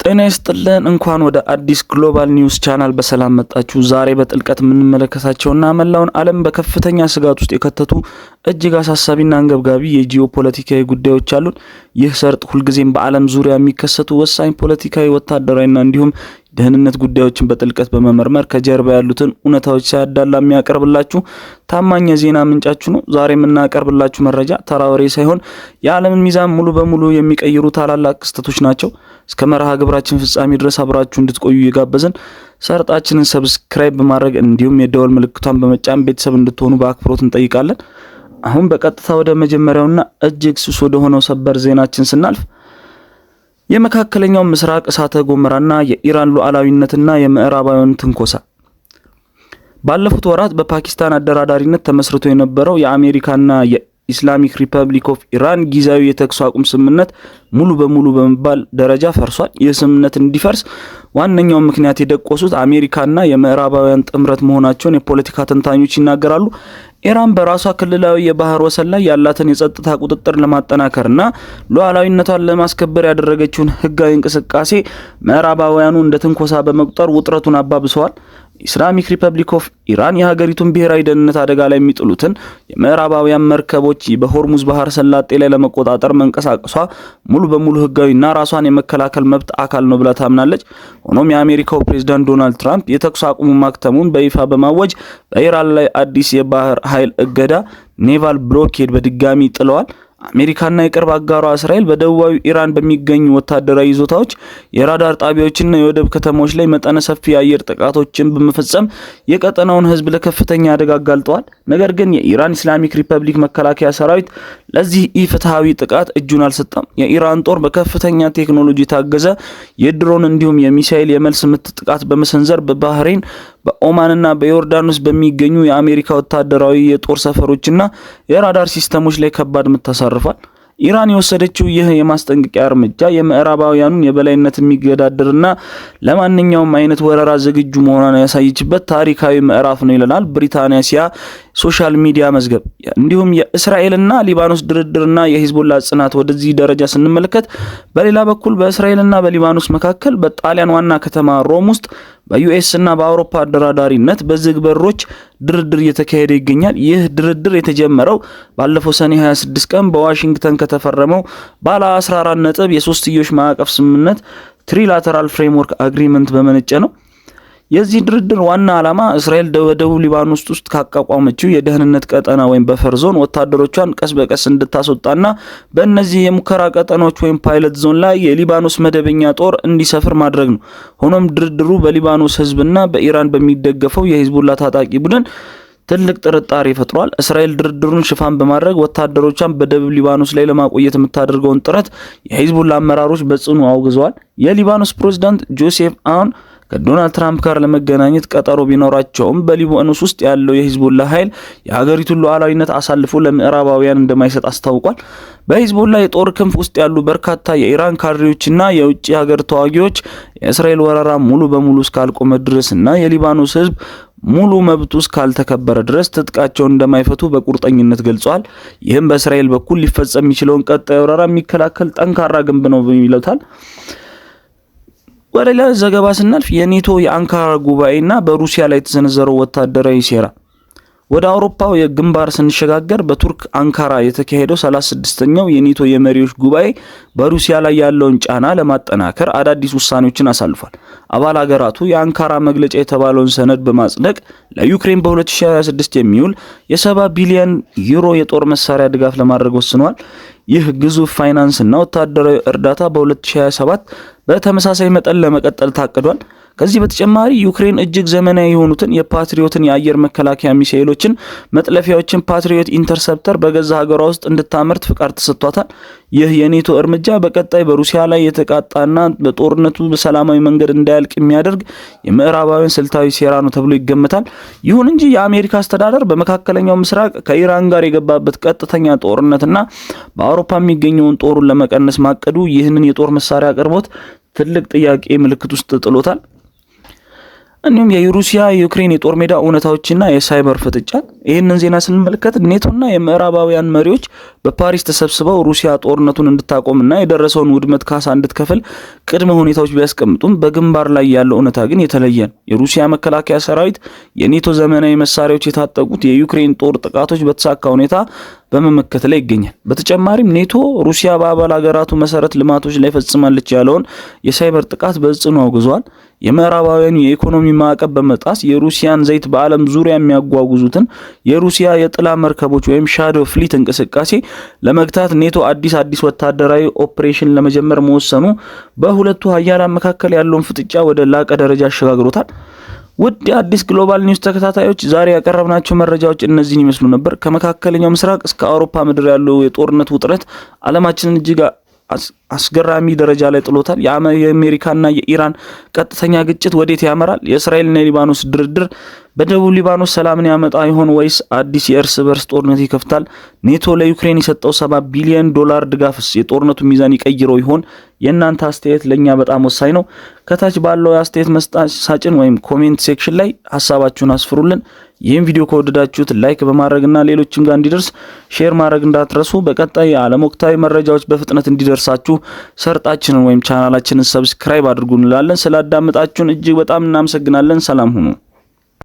ጤና ይስጥልን እንኳን ወደ አዲስ ግሎባል ኒውስ ቻናል በሰላም መጣችሁ። ዛሬ በጥልቀት የምንመለከታቸውና መላውን ዓለም በከፍተኛ ስጋት ውስጥ የከተቱ እጅግ አሳሳቢና አንገብጋቢ የጂኦፖለቲካዊ ጉዳዮች አሉን። ይህ ሰርጥ ሁልጊዜም በዓለም ዙሪያ የሚከሰቱ ወሳኝ ፖለቲካዊ፣ ወታደራዊና እንዲሁም ደህንነት ጉዳዮችን በጥልቀት በመመርመር ከጀርባ ያሉትን እውነታዎች ሳያዳላ የሚያቀርብላችሁ ታማኝ የዜና ምንጫችሁ ነው። ዛሬ የምናቀርብላችሁ መረጃ ተራ ወሬ ሳይሆን የዓለምን ሚዛን ሙሉ በሙሉ የሚቀይሩ ታላላቅ ክስተቶች ናቸው። እስከ መርሃ ግብራችን ፍጻሜ ድረስ አብራችሁ እንድትቆዩ እየጋበዝን ሰርጣችንን ሰብስክራይብ በማድረግ እንዲሁም የደወል ምልክቷን በመጫን ቤተሰብ እንድትሆኑ በአክብሮት እንጠይቃለን። አሁን በቀጥታ ወደ መጀመሪያውና እጅግ ስስ ወደ ሆነው ሰበር ዜናችን ስናልፍ የመካከለኛው ምስራቅ እሳተ ገሞራና የኢራን ሉዓላዊነትና የምዕራባውያን ትንኮሳ። ባለፉት ወራት በፓኪስታን አደራዳሪነት ተመስርቶ የነበረው የአሜሪካና የኢስላሚክ ሪፐብሊክ ኦፍ ኢራን ጊዜያዊ የተኩስ አቁም ስምምነት ሙሉ በሙሉ በመባል ደረጃ ፈርሷል። ይህ ስምምነት እንዲፈርስ ዋነኛው ምክንያት የደቆሱት አሜሪካና የምዕራባውያን ጥምረት መሆናቸውን የፖለቲካ ተንታኞች ይናገራሉ። ኢራን በራሷ ክልላዊ የባህር ወሰን ላይ ያላትን የጸጥታ ቁጥጥር ለማጠናከርና ሉዓላዊነቷን ለማስከበር ያደረገችውን ህጋዊ እንቅስቃሴ ምዕራባውያኑ እንደ ትንኮሳ በመቁጠር ውጥረቱን አባብሰዋል። ኢስላሚክ ሪፐብሊክ ኦፍ ኢራን የሀገሪቱን ብሔራዊ ደህንነት አደጋ ላይ የሚጥሉትን የምዕራባውያን መርከቦች በሆርሙዝ ባህር ሰላጤ ላይ ለመቆጣጠር መንቀሳቀሷ ሙሉ በሙሉ ህጋዊና ራሷን የመከላከል መብት አካል ነው ብላ ታምናለች። ሆኖም የአሜሪካው ፕሬዝዳንት ዶናልድ ትራምፕ የተኩስ አቁሙ ማክተሙን በይፋ በማወጅ በኢራን ላይ አዲስ የባህር ኃይል እገዳ ኔቫል ብሎኬድ በድጋሚ ጥለዋል። አሜሪካና የቅርብ አጋሯ እስራኤል በደቡባዊ ኢራን በሚገኙ ወታደራዊ ይዞታዎች፣ የራዳር ጣቢያዎችና የወደብ ከተሞች ላይ መጠነ ሰፊ የአየር ጥቃቶችን በመፈጸም የቀጠናውን ህዝብ ለከፍተኛ አደጋ አጋልጠዋል። ነገር ግን የኢራን ኢስላሚክ ሪፐብሊክ መከላከያ ሰራዊት ለዚህ ኢፍትሐዊ ጥቃት እጁን አልሰጠም። የኢራን ጦር በከፍተኛ ቴክኖሎጂ የታገዘ የድሮን እንዲሁም የሚሳኤል የመልስ ምት ጥቃት በመሰንዘር በባህሬን፣ በኦማንና በዮርዳኖስ በሚገኙ የአሜሪካ ወታደራዊ የጦር ሰፈሮችና የራዳር ሲስተሞች ላይ ከባድ ምት አሳርፏል። ኢራን የወሰደችው ይህ የማስጠንቀቂያ እርምጃ የምዕራባውያኑን የበላይነት የሚገዳደርና ለማንኛውም አይነት ወረራ ዝግጁ መሆኗን ያሳየችበት ታሪካዊ ምዕራፍ ነው ይለናል ብሪታንያ ሶሻል ሚዲያ መዝገብ። እንዲሁም የእስራኤልና ሊባኖስ ድርድርና የሂዝቦላ ጽናት ወደዚህ ደረጃ ስንመለከት፣ በሌላ በኩል በእስራኤልና በሊባኖስ መካከል በጣሊያን ዋና ከተማ ሮም ውስጥ በዩኤስ እና በአውሮፓ አደራዳሪነት በዝግ በሮች ድርድር እየተካሄደ ይገኛል። ይህ ድርድር የተጀመረው ባለፈው ሰኔ 26 ቀን በዋሽንግተን ከተፈረመው ባለ 14 ነጥብ የሶስትዮሽ ማዕቀፍ ስምምነት ትሪላተራል ፍሬምወርክ አግሪመንት በመነጨ ነው። የዚህ ድርድር ዋና ዓላማ እስራኤል በደቡብ ሊባኖስ ውስጥ ካቋቋመችው የደህንነት ቀጠና ወይም በፈር ዞን ወታደሮቿን ቀስ በቀስ እንድታስወጣና በእነዚህ የሙከራ ቀጠናዎች ወይም ፓይለት ዞን ላይ የሊባኖስ መደበኛ ጦር እንዲሰፍር ማድረግ ነው። ሆኖም ድርድሩ በሊባኖስ ህዝብና በኢራን በሚደገፈው የሂዝቦላ ታጣቂ ቡድን ትልቅ ጥርጣሬ ፈጥሯል። እስራኤል ድርድሩን ሽፋን በማድረግ ወታደሮቿን በደቡብ ሊባኖስ ላይ ለማቆየት የምታደርገውን ጥረት የሂዝቦላ አመራሮች በጽኑ አውግዘዋል። የሊባኖስ ፕሬዝዳንት ጆሴፍ አውን ከዶናልድ ትራምፕ ጋር ለመገናኘት ቀጠሮ ቢኖራቸውም በሊባኖስ ውስጥ ያለው የሂዝቦላ ኃይል የሀገሪቱን ሉዓላዊነት አሳልፎ ለምዕራባውያን እንደማይሰጥ አስታውቋል። በሂዝቦላ የጦር ክንፍ ውስጥ ያሉ በርካታ የኢራን ካድሬዎችና የውጭ ሀገር ተዋጊዎች የእስራኤል ወረራ ሙሉ በሙሉ እስካልቆመ ድረስና የሊባኖስ ህዝብ ሙሉ መብቱ እስካልተከበረ ድረስ ትጥቃቸውን እንደማይፈቱ በቁርጠኝነት ገልጸዋል። ይህም በእስራኤል በኩል ሊፈጸም የሚችለውን ቀጣይ ወረራ የሚከላከል ጠንካራ ግንብ ነው ይሉታል። ወደ ሌላ ዘገባ ስናልፍ የኔቶ የአንካራ ጉባኤና በሩሲያ ላይ የተሰነዘረው ወታደራዊ ሴራ። ወደ አውሮፓው የግንባር ስንሸጋገር በቱርክ አንካራ የተካሄደው 36ኛው የኔቶ የመሪዎች ጉባኤ በሩሲያ ላይ ያለውን ጫና ለማጠናከር አዳዲስ ውሳኔዎችን አሳልፏል። አባል ሀገራቱ የአንካራ መግለጫ የተባለውን ሰነድ በማጽደቅ ለዩክሬን በ2026 የሚውል የ70 ቢሊዮን ዩሮ የጦር መሳሪያ ድጋፍ ለማድረግ ወስኗል። ይህ ግዙፍ ፋይናንስና ወታደራዊ እርዳታ በ2027 በተመሳሳይ መጠን ለመቀጠል ታቅዷል። ከዚህ በተጨማሪ ዩክሬን እጅግ ዘመናዊ የሆኑትን የፓትሪዮትን የአየር መከላከያ ሚሳኤሎችን፣ መጥለፊያዎችን ፓትሪዮት ኢንተርሰፕተር በገዛ ሀገሯ ውስጥ እንድታመርት ፍቃድ ተሰጥቷታል። ይህ የኔቶ እርምጃ በቀጣይ በሩሲያ ላይ የተቃጣና በጦርነቱ በሰላማዊ መንገድ እንዳያልቅ የሚያደርግ የምዕራባውያን ስልታዊ ሴራ ነው ተብሎ ይገመታል። ይሁን እንጂ የአሜሪካ አስተዳደር በመካከለኛው ምስራቅ ከኢራን ጋር የገባበት ቀጥተኛ ጦርነትና በአውሮፓ የሚገኘውን ጦሩን ለመቀነስ ማቀዱ ይህንን የጦር መሳሪያ አቅርቦት ትልቅ ጥያቄ ምልክት ውስጥ ጥሎታል። እንዲሁም የሩሲያ የዩክሬን የጦር ሜዳ እውነታዎችና የሳይበር ፍጥጫ። ይህንን ዜና ስንመለከት ኔቶና የምዕራባውያን መሪዎች በፓሪስ ተሰብስበው ሩሲያ ጦርነቱን እንድታቆምና የደረሰውን ውድመት ካሳ እንድትከፍል ቅድመ ሁኔታዎች ቢያስቀምጡም በግንባር ላይ ያለው እውነታ ግን የተለየ ነው። የሩሲያ መከላከያ ሰራዊት የኔቶ ዘመናዊ መሳሪያዎች የታጠቁት የዩክሬን ጦር ጥቃቶች በተሳካ ሁኔታ በመመከት ላይ ይገኛል። በተጨማሪም ኔቶ ሩሲያ በአባል ሀገራቱ መሰረት ልማቶች ላይ ፈጽማለች ያለውን የሳይበር ጥቃት በጽኑ አውግዟል። የምዕራባውያኑ የኢኮኖሚ ማዕቀብ በመጣስ የሩሲያን ዘይት በዓለም ዙሪያ የሚያጓጉዙትን የሩሲያ የጥላ መርከቦች ወይም ሻዶ ፍሊት እንቅስቃሴ ለመግታት ኔቶ አዲስ ወታደራዊ ኦፕሬሽን ለመጀመር መወሰኑ በሁለቱ ሀያላን መካከል ያለውን ፍጥጫ ወደ ላቀ ደረጃ አሸጋግሮታል። ውድ የአዲስ ግሎባል ኒውስ ተከታታዮች ዛሬ ያቀረብናቸው መረጃዎች እነዚህን ይመስሉ ነበር። ከመካከለኛው ምስራቅ እስከ አውሮፓ ምድር ያለው የጦርነት ውጥረት ዓለማችንን እጅግ አስገራሚ ደረጃ ላይ ጥሎታል። የአሜሪካና የኢራን ቀጥተኛ ግጭት ወዴት ያመራል? የእስራኤልና የሊባኖስ ድርድር በደቡብ ሊባኖስ ሰላምን ያመጣ ይሆን ወይስ አዲስ የእርስ በርስ ጦርነት ይከፍታል? ኔቶ ለዩክሬን የሰጠው $7 ቢሊዮን ድጋፍስ የጦርነቱ ሚዛን ይቀይረው ይሆን? የእናንተ አስተያየት ለኛ በጣም ወሳኝ ነው። ከታች ባለው የአስተያየት መስጫ ሳጥን ወይም ኮሜንት ሴክሽን ላይ ሐሳባችሁን አስፍሩልን። ይህን ቪዲዮ ከወደዳችሁት ላይክ በማድረግና ሌሎችም ጋር እንዲደርስ ሼር ማድረግ እንዳትረሱ። በቀጣይ የዓለም ወቅታዊ መረጃዎች በፍጥነት እንዲደርሳችሁ ሰርጣችንን ወይም ቻናላችንን ሰብስክራይብ አድርጉ እንላለን። ስላዳመጣችሁን እጅግ በጣም እናመሰግናለን። ሰላም ሁኑ።